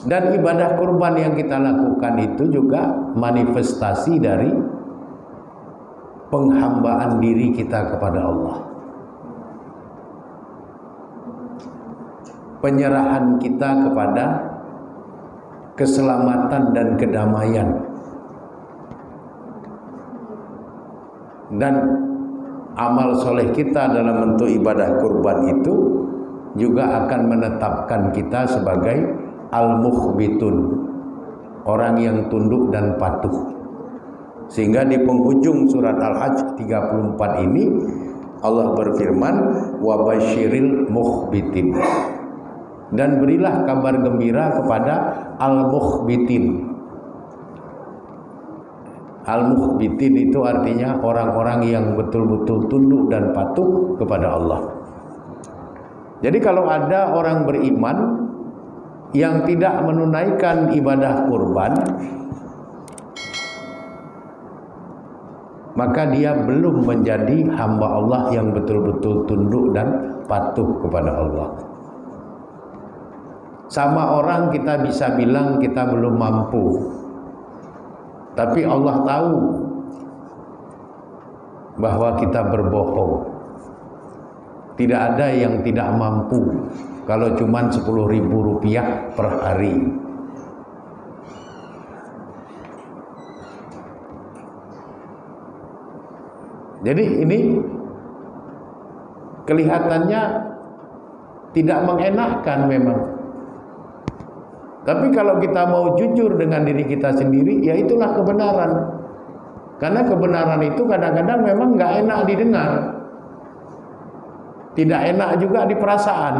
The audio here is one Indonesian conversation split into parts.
Dan ibadah kurban yang kita lakukan itu juga manifestasi dari penghambaan diri kita kepada Allah, penyerahan kita kepada keselamatan dan kedamaian. Dan amal soleh kita dalam bentuk ibadah kurban itu juga akan menetapkan kita sebagai al-mukhbitun, orang yang tunduk dan patuh. Sehingga di penghujung surat Al-Hajj 34 ini Allah berfirman, wa basyiril mukhbitin, dan berilah kabar gembira kepada al-mukhbitin. Al-mukhbitin itu artinya orang-orang yang betul-betul tunduk dan patuh kepada Allah. Jadi kalau ada orang beriman yang tidak menunaikan ibadah kurban, maka dia belum menjadi hamba Allah yang betul-betul tunduk dan patuh kepada Allah. Sama orang kita bisa bilang kita belum mampu, tapi Allah tahu bahwa kita berbohong. Tidak ada yang tidak mampu kalau cuma 10.000 rupiah per hari. Jadi ini kelihatannya tidak mengenakan memang. Tapi kalau kita mau jujur dengan diri kita sendiri, ya itulah kebenaran. Karena kebenaran itu kadang-kadang memang nggak enak didengar, tidak enak juga di perasaan.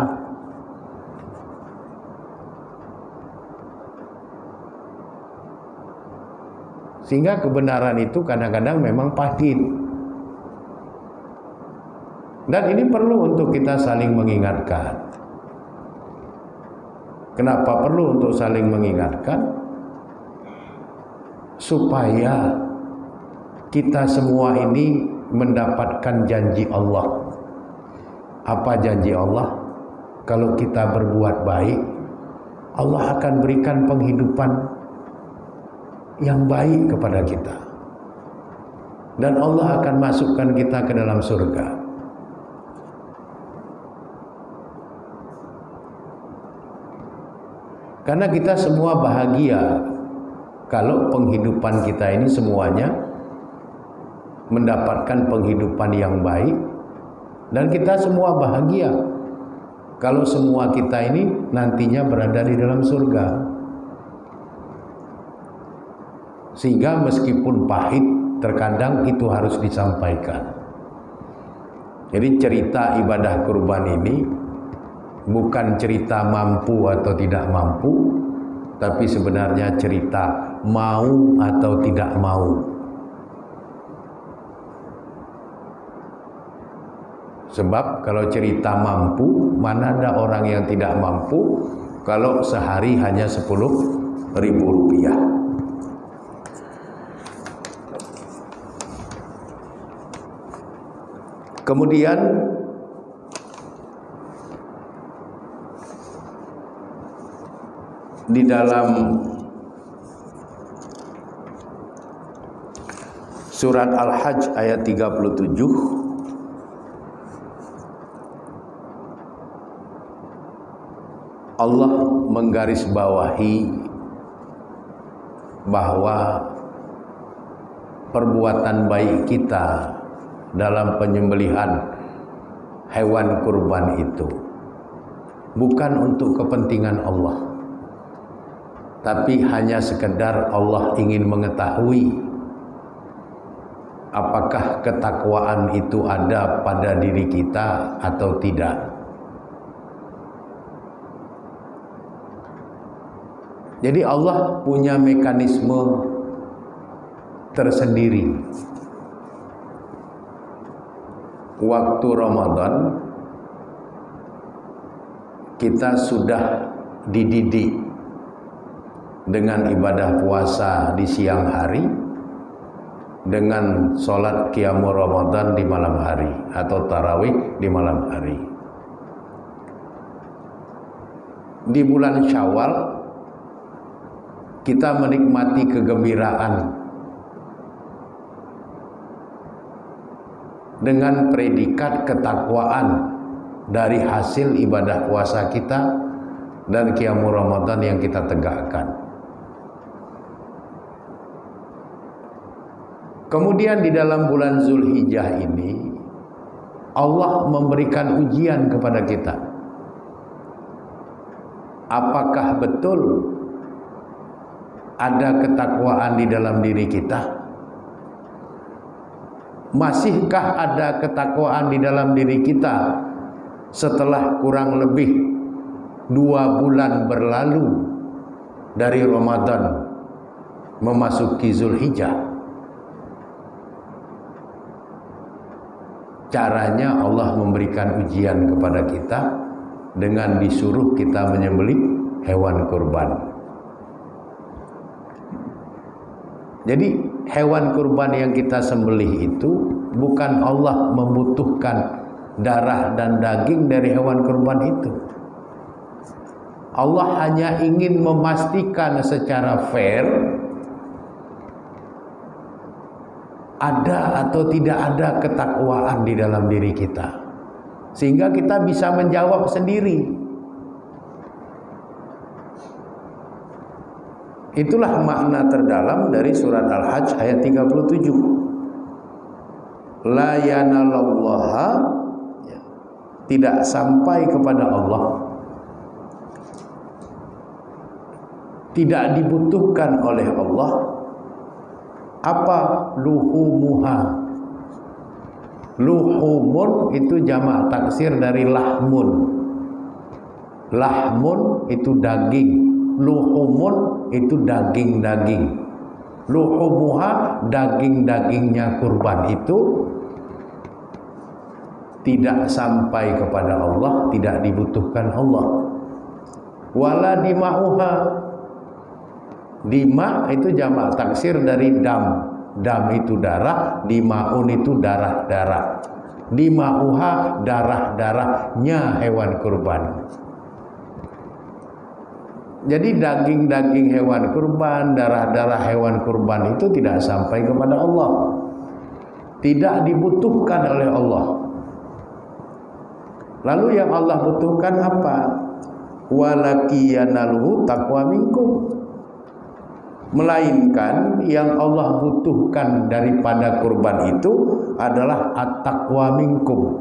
Sehingga kebenaran itu kadang-kadang memang pahit. Dan ini perlu untuk kita saling mengingatkan. Kenapa perlu untuk saling mengingatkan? Supaya kita semua ini mendapatkan janji Allah. Apa janji Allah? Kalau kita berbuat baik, Allah akan berikan penghidupan yang baik kepada kita. Dan Allah akan masukkan kita ke dalam surga. Karena kita semua bahagia kalau penghidupan kita ini semuanya mendapatkan penghidupan yang baik, dan kita semua bahagia kalau semua kita ini nantinya berada di dalam surga. Sehingga meskipun pahit, terkadang itu harus disampaikan. Jadi cerita ibadah kurban ini bukan cerita mampu atau tidak mampu, tapi sebenarnya cerita mau atau tidak mau. Sebab kalau cerita mampu, mana ada orang yang tidak mampu kalau sehari hanya 10.000 rupiah. Kemudian di dalam surat Al-Hajj ayat 37 Allah menggarisbawahi bahwa perbuatan baik kita dalam penyembelihan hewan kurban itu bukan untuk kepentingan Allah, tapi hanya sekedar Allah ingin mengetahui apakah ketakwaan itu ada pada diri kita atau tidak. Jadi Allah punya mekanisme tersendiri. Waktu Ramadan kita sudah dididik dengan ibadah puasa di siang hari, dengan sholat qiyamul Ramadan di malam hari atau tarawih di malam hari. Di bulan Syawal kita menikmati kegembiraan dengan predikat ketakwaan dari hasil ibadah puasa kita dan qiyamul Ramadan yang kita tegakkan. Kemudian di dalam bulan Zulhijjah ini Allah memberikan ujian kepada kita. Apakah betul ada ketakwaan di dalam diri kita? Masihkah ada ketakwaan di dalam diri kita setelah kurang lebih 2 bulan berlalu dari Ramadan memasuki Zulhijjah? Caranya Allah memberikan ujian kepada kita dengan disuruh kita menyembelih hewan kurban. Jadi hewan kurban yang kita sembelih itu bukan Allah membutuhkan darah dan daging dari hewan kurban itu. Allah hanya ingin memastikan secara fair ada atau tidak ada ketakwaan di dalam diri kita, sehingga kita bisa menjawab sendiri. Itulah makna terdalam dari surat Al-Hajj ayat 37. La yanalallaha, tidak sampai kepada Allah, tidak dibutuhkan oleh Allah apa luhumuha. Luhumun itu jamak taksir dari lahmun. Lahmun itu daging, luhumun itu daging-daging. Luhumuha, daging-dagingnya kurban itu tidak sampai kepada Allah, tidak dibutuhkan Allah. Wala dima'uha, dima itu jamak taksir dari dam. Dam itu darah, dima'un itu darah-darah. Dima'uha, darah-darahnya hewan kurban. Jadi daging-daging hewan kurban, darah-darah hewan kurban itu tidak sampai kepada Allah, tidak dibutuhkan oleh Allah. Lalu yang Allah butuhkan apa? Walakiyanaluhu taqwa minkum, melainkan yang Allah butuhkan daripada kurban itu adalah at-taqwa minkum,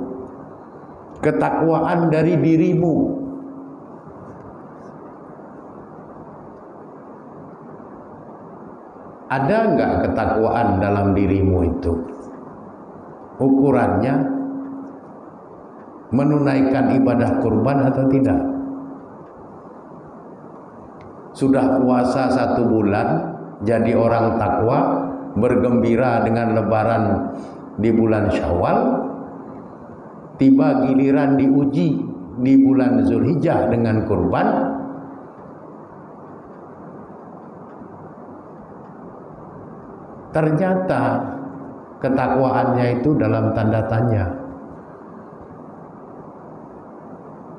ketakwaan dari dirimu. Ada enggak ketakwaan dalam dirimu itu? Ukurannya menunaikan ibadah kurban atau tidak? Sudah puasa 1 bulan, jadi orang takwa, bergembira dengan lebaran di bulan Syawal, tiba giliran diuji di bulan Zulhijjah dengan kurban, ternyata ketakwaannya itu dalam tanda tanya.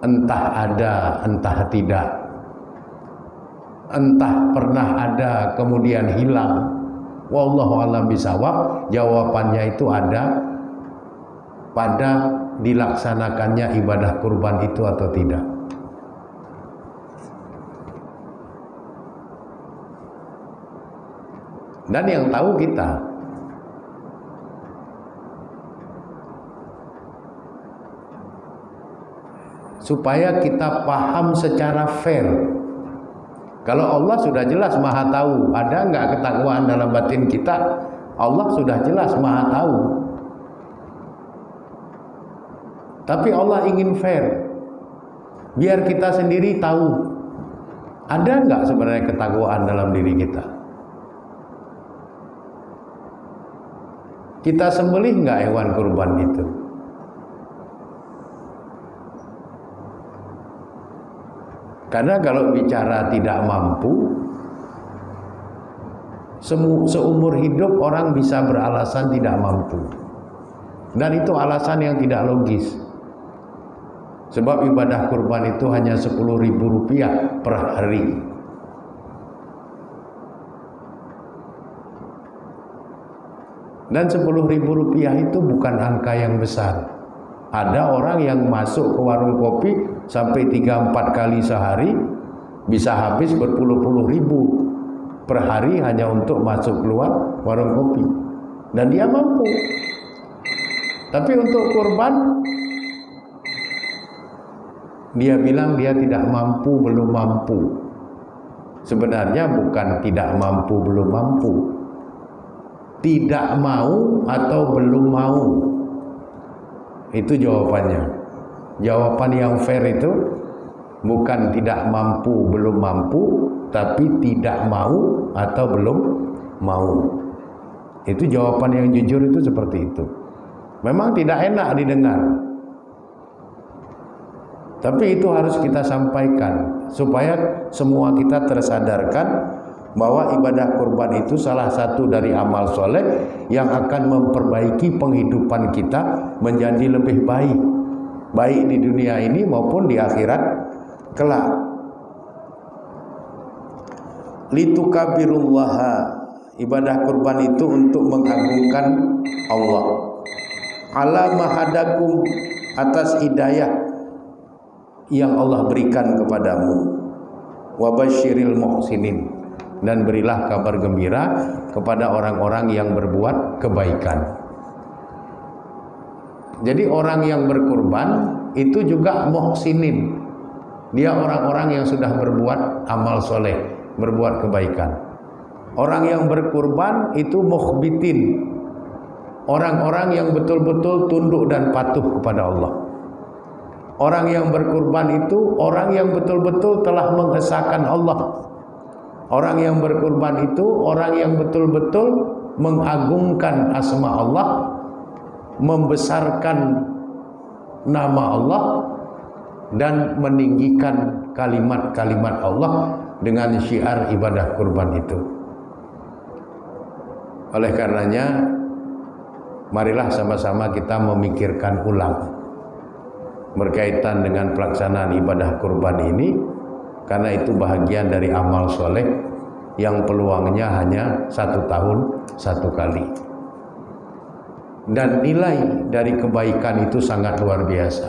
Entah ada, entah tidak. Entah pernah ada kemudian hilang. Wallahu a'lam bishawab. Jawabannya itu ada pada dilaksanakannya ibadah kurban itu atau tidak. Dan yang tahu kita. Supaya kita paham secara fair. Kalau Allah sudah jelas maha tahu, ada enggak ketakwaan dalam batin kita? Allah sudah jelas maha tahu. Tapi Allah ingin fair, biar kita sendiri tahu, ada enggak sebenarnya ketakwaan dalam diri kita? Kita sembelih enggak hewan kurban itu? Karena kalau bicara tidak mampu, seumur hidup orang bisa beralasan tidak mampu. Dan itu alasan yang tidak logis. Sebab ibadah kurban itu hanya Rp10.000 per hari. Dan 10.000 rupiah itu bukan angka yang besar. Ada orang yang masuk ke warung kopi sampai 3-4 kali sehari bisa habis berpuluh-puluh ribu per hari hanya untuk masuk keluar warung kopi. Dan dia mampu. Tapi untuk kurban, dia bilang dia tidak mampu, belum mampu. Sebenarnya bukan tidak mampu, belum mampu. Tidak mau atau belum mau. Itu jawabannya. Jawaban yang fair itu bukan tidak mampu, belum mampu, tapi tidak mau atau belum mau. Itu jawaban yang jujur, itu seperti itu. Memang tidak enak didengar, tapi itu harus kita sampaikan supaya semua kita tersadarkan bahwa ibadah kurban itu salah satu dari amal soleh yang akan memperbaiki penghidupan kita menjadi lebih baik, baik di dunia ini maupun di akhirat kelak. Litukabirullaha, ibadah kurban itu untuk mengagungkan Allah. Ala mahadakum, atas hidayah yang Allah berikan kepadamu. Wabasyiril muhsinin, dan berilah kabar gembira kepada orang-orang yang berbuat kebaikan. Jadi orang yang berkurban itu juga muhsinin. Dia orang-orang yang sudah berbuat amal soleh, berbuat kebaikan. Orang yang berkurban itu mukhbitin, orang-orang yang betul-betul tunduk dan patuh kepada Allah. Orang yang berkurban itu orang yang betul-betul telah mengesahkan Allah. Orang yang berkurban itu orang yang betul-betul mengagungkan asma Allah, membesarkan nama Allah, dan meninggikan kalimat-kalimat Allah dengan syiar ibadah kurban itu. Oleh karenanya, marilah sama-sama kita memikirkan ulang berkaitan dengan pelaksanaan ibadah kurban ini, karena itu bahagian dari amal soleh yang peluangnya hanya 1 tahun 1 kali. Dan nilai dari kebaikan itu sangat luar biasa.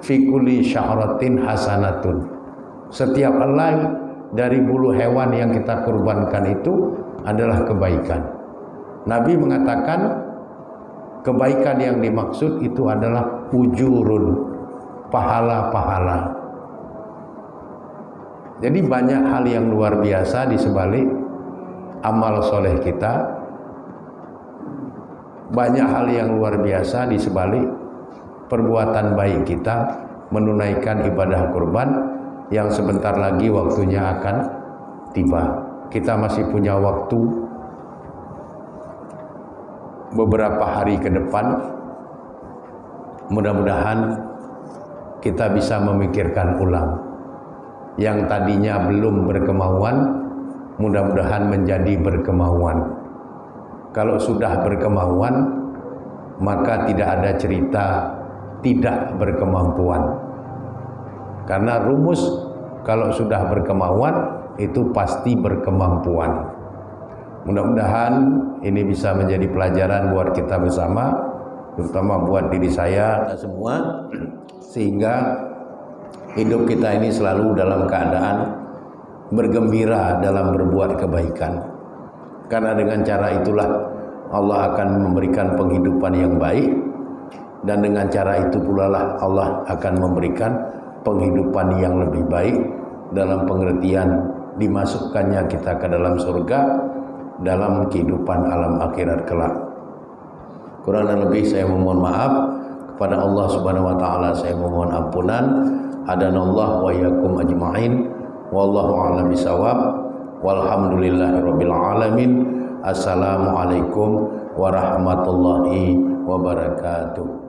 Fi kulli sya'ratin hasanatun. Setiap helai dari bulu hewan yang kita kurbankan itu adalah kebaikan. Nabi mengatakan kebaikan yang dimaksud itu adalah ujurun, pahala-pahala. Jadi banyak hal yang luar biasa di sebalik amal soleh kita. Banyak hal yang luar biasa di sebalik perbuatan baik kita menunaikan ibadah kurban yang sebentar lagi waktunya akan tiba. Kita masih punya waktu beberapa hari ke depan. Mudah-mudahan kita bisa memikirkan ulang. Yang tadinya belum berkemauan, mudah-mudahan menjadi berkemauan. Kalau sudah berkemauan, maka tidak ada cerita tidak berkemampuan. Karena rumus kalau sudah berkemauan itu pasti berkemampuan. Mudah-mudahan ini bisa menjadi pelajaran buat kita bersama, terutama buat diri saya semua, sehingga hidup kita ini selalu dalam keadaan bergembira dalam berbuat kebaikan. Karena dengan cara itulah Allah akan memberikan penghidupan yang baik, dan dengan cara itu pula lah Allah akan memberikan penghidupan yang lebih baik dalam pengertian dimasukkannya kita ke dalam surga, dalam kehidupan alam akhirat kelak. Kurang dan lebih saya memohon maaf kepada Allah Subhanahu wa taala, saya memohon ampunan. Adanallah wa iyyakum ajma'in. Wallahu a'lam bishawab. Walhamdulillahirabbil alamin. Assalamualaikum warahmatullahi wabarakatuh.